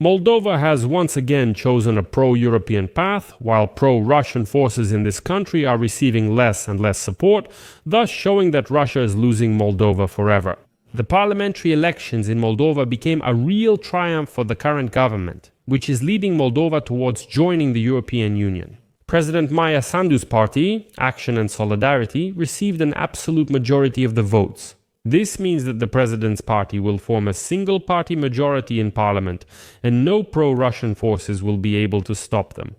Moldova has once again chosen a pro-European path, while pro-Russian forces in this country are receiving less and less support, thus showing that Russia is losing Moldova forever. The parliamentary elections in Moldova became a real triumph for the current government, which is leading Moldova towards joining the European Union. President Maia Sandu's party, Action and Solidarity, received an absolute majority of the votes. This means that the president's party will form a single-party majority in parliament, and no pro-Russian forces will be able to stop them.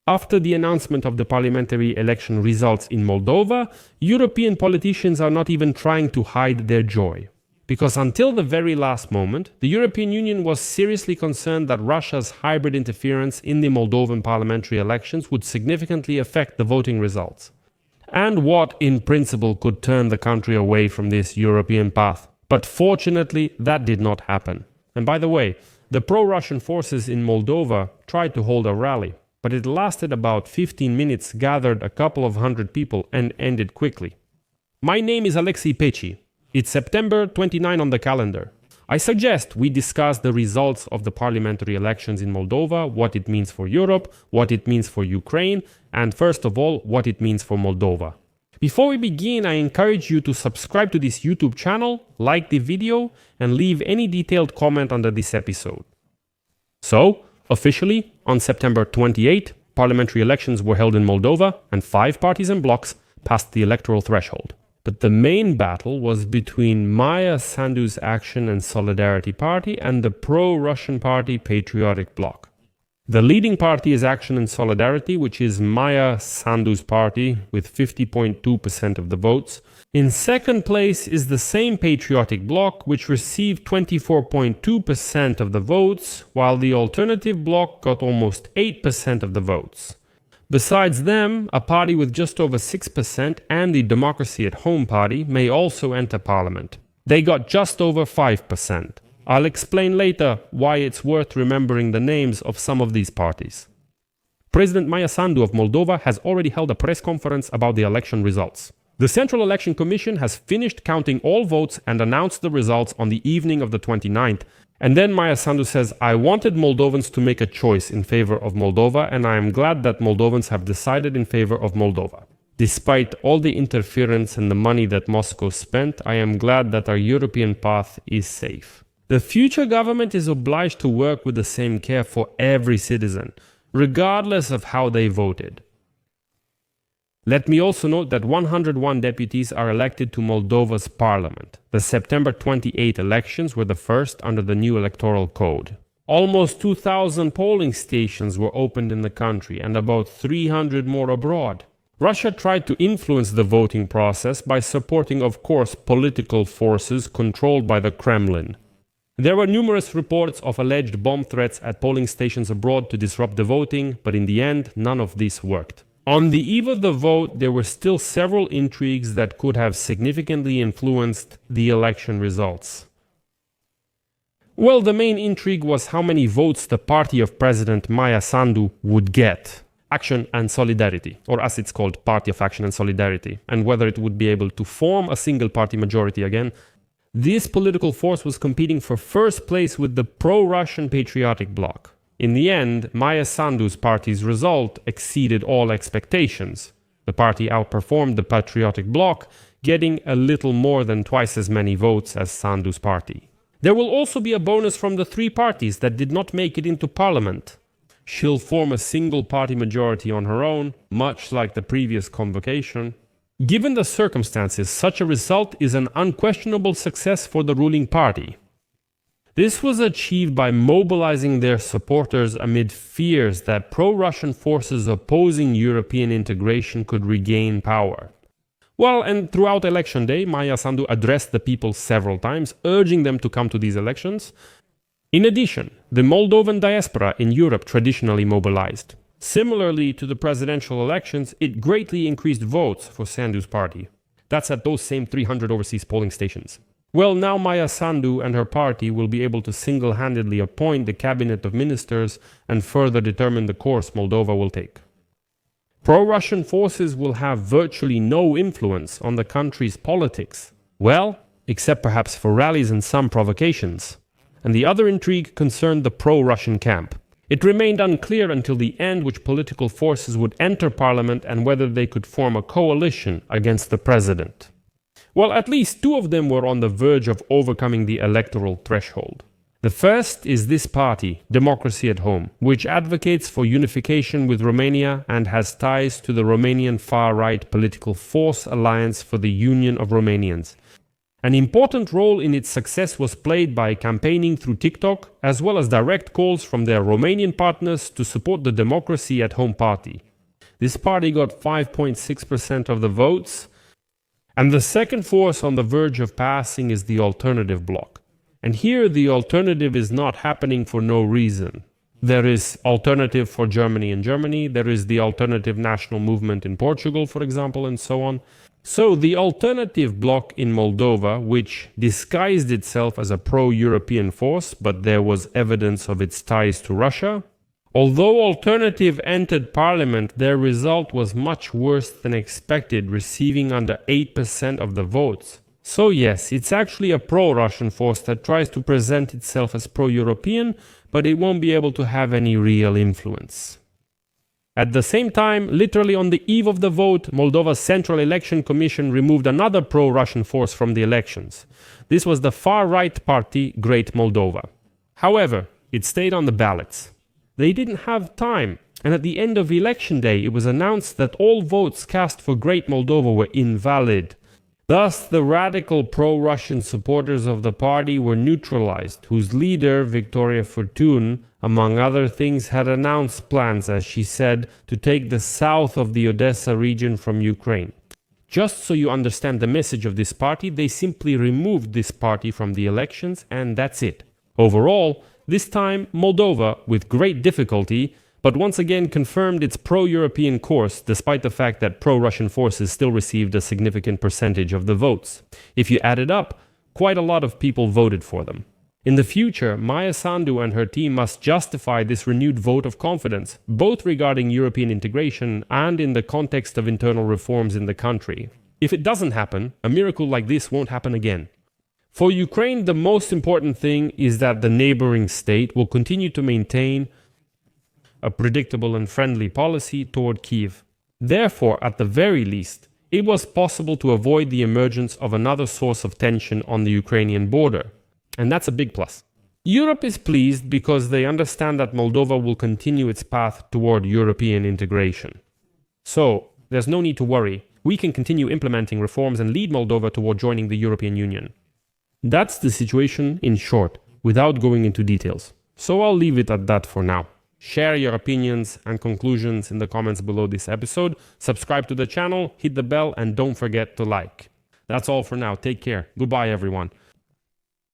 After the announcement of the parliamentary election results in Moldova, European politicians are not even trying to hide their joy. Because until the very last moment, the European Union was seriously concerned that Russia's hybrid interference in the Moldovan parliamentary elections would significantly affect the voting results. And what, in principle, could turn the country away from this European path. But fortunately, that did not happen. And by the way, the pro-Russian forces in Moldova tried to hold a rally, but it lasted about 15 minutes, gathered a couple of hundred people, and ended quickly. My name is Pechiy. It's September 29 on the calendar. I suggest we discuss the results of the parliamentary elections in Moldova, what it means for Europe, what it means for Ukraine, and first of all, what it means for Moldova. Before we begin, I encourage you to subscribe to this YouTube channel, like the video, and leave any detailed comment under this episode. So, officially, on September 28, parliamentary elections were held in Moldova, and 5 parties and blocs passed the electoral threshold. But the main battle was between Maia Sandu's Action and Solidarity party and the pro-Russian party Patriotic Bloc. The leading party is Action and Solidarity, which is Maia Sandu's party with 50.2% of the votes. In second place is the same Patriotic Bloc, which received 24.2% of the votes, while the Alternative Bloc got almost 8% of the votes. Besides them, a party with just over 6% and the Democracy at Home party may also enter parliament. They got just over 5%. I'll explain later why it's worth remembering the names of some of these parties. President Maia Sandu of Moldova has already held a press conference about the election results. The Central Election Commission has finished counting all votes and announced the results on the evening of the 29th. And then Maia Sandu says, I wanted Moldovans to make a choice in favor of Moldova, and I am glad that Moldovans have decided in favor of Moldova. Despite all the interference and the money that Moscow spent, I am glad that our European path is safe. The future government is obliged to work with the same care for every citizen, regardless of how they voted. Let me also note that 101 deputies are elected to Moldova's parliament. The September 28 elections were the first under the new electoral code. Almost 2,000 polling stations were opened in the country and about 300 more abroad. Russia tried to influence the voting process by supporting, of course, political forces controlled by the Kremlin. There were numerous reports of alleged bomb threats at polling stations abroad to disrupt the voting, but in the end, none of this worked. On the eve of the vote, there were still several intrigues that could have significantly influenced the election results. Well, the main intrigue was how many votes the party of President Maia Sandu would get, Action and Solidarity, or as it's called, Party of Action and Solidarity, and whether it would be able to form a single-party majority again. This political force was competing for first place with the pro-Russian Patriotic Bloc. In the end, Maia Sandu's party's result exceeded all expectations. The party outperformed the Patriotic Bloc, getting a little more than twice as many votes as Sandu's party. There will also be a bonus from the 3 parties that did not make it into parliament. She'll form a single-party majority on her own, much like the previous convocation. Given the circumstances, such a result is an unquestionable success for the ruling party. This was achieved by mobilizing their supporters amid fears that pro-Russian forces opposing European integration could regain power. Well, and throughout election day, Maia Sandu addressed the people several times, urging them to come to these elections. In addition, the Moldovan diaspora in Europe traditionally mobilized. Similarly to the presidential elections, it greatly increased votes for Sandu's party. That's at those same 300 overseas polling stations. Well, now Maia Sandu and her party will be able to single-handedly appoint the cabinet of ministers and further determine the course Moldova will take. Pro-Russian forces will have virtually no influence on the country's politics. Well, except perhaps for rallies and some provocations. and the other intrigue concerned the pro-Russian camp. It remained unclear until the end which political forces would enter parliament and whether they could form a coalition against the president. Well, at least two of them were on the verge of overcoming the electoral threshold. The first is this party, Democracy at Home, which advocates for unification with Romania and has ties to the Romanian far-right political force Alliance for the Union of Romanians. An important role in its success was played by campaigning through TikTok, as well as direct calls from their Romanian partners to support the Democracy at Home party. This party got 5.6% of the votes, and the second force on the verge of passing is the Alternative Bloc. And here the alternative is not happening for no reason. There is Alternative for Germany in Germany, there is the Alternative National Movement in Portugal, for example, and so on. So the Alternative Bloc in Moldova, which disguised itself as a pro-European force, but there was evidence of its ties to Russia, although Alternative entered parliament, their result was much worse than expected, receiving under 8% of the votes. So yes, it's actually a pro-Russian force that tries to present itself as pro-European, but it won't be able to have any real influence. At the same time, literally on the eve of the vote, Moldova's Central Election Commission removed another pro-Russian force from the elections. This was the far-right party, Great Moldova. However, it stayed on the ballots. They didn't have time, and at the end of election day, it was announced that all votes cast for Great Moldova were invalid. Thus, the radical pro-Russian supporters of the party were neutralized, whose leader, Victoria Fortun, among other things, had announced plans, as she said, to take the south of the Odessa region from Ukraine. Just so you understand the message of this party, they simply removed this party from the elections, and that's it. Overall, this time, Moldova, with great difficulty, but once again confirmed its pro-European course, despite the fact that pro-Russian forces still received a significant percentage of the votes. If you add it up, quite a lot of people voted for them. In the future, Maia Sandu and her team must justify this renewed vote of confidence, both regarding European integration and in the context of internal reforms in the country. If it doesn't happen, a miracle like this won't happen again. For Ukraine, the most important thing is that the neighboring state will continue to maintain a predictable and friendly policy toward Kyiv. Therefore, at the very least, it was possible to avoid the emergence of another source of tension on the Ukrainian border. And that's a big plus. Europe is pleased because they understand that Moldova will continue its path toward European integration. So, there's no need to worry. We can continue implementing reforms and lead Moldova toward joining the European Union. That's the situation in short, without going into details. So I'll leave it at that for now. Share your opinions and conclusions in the comments below this episode. Subscribe to the channel, hit the bell, and don't forget to like. That's all for now. Take care. Goodbye, everyone.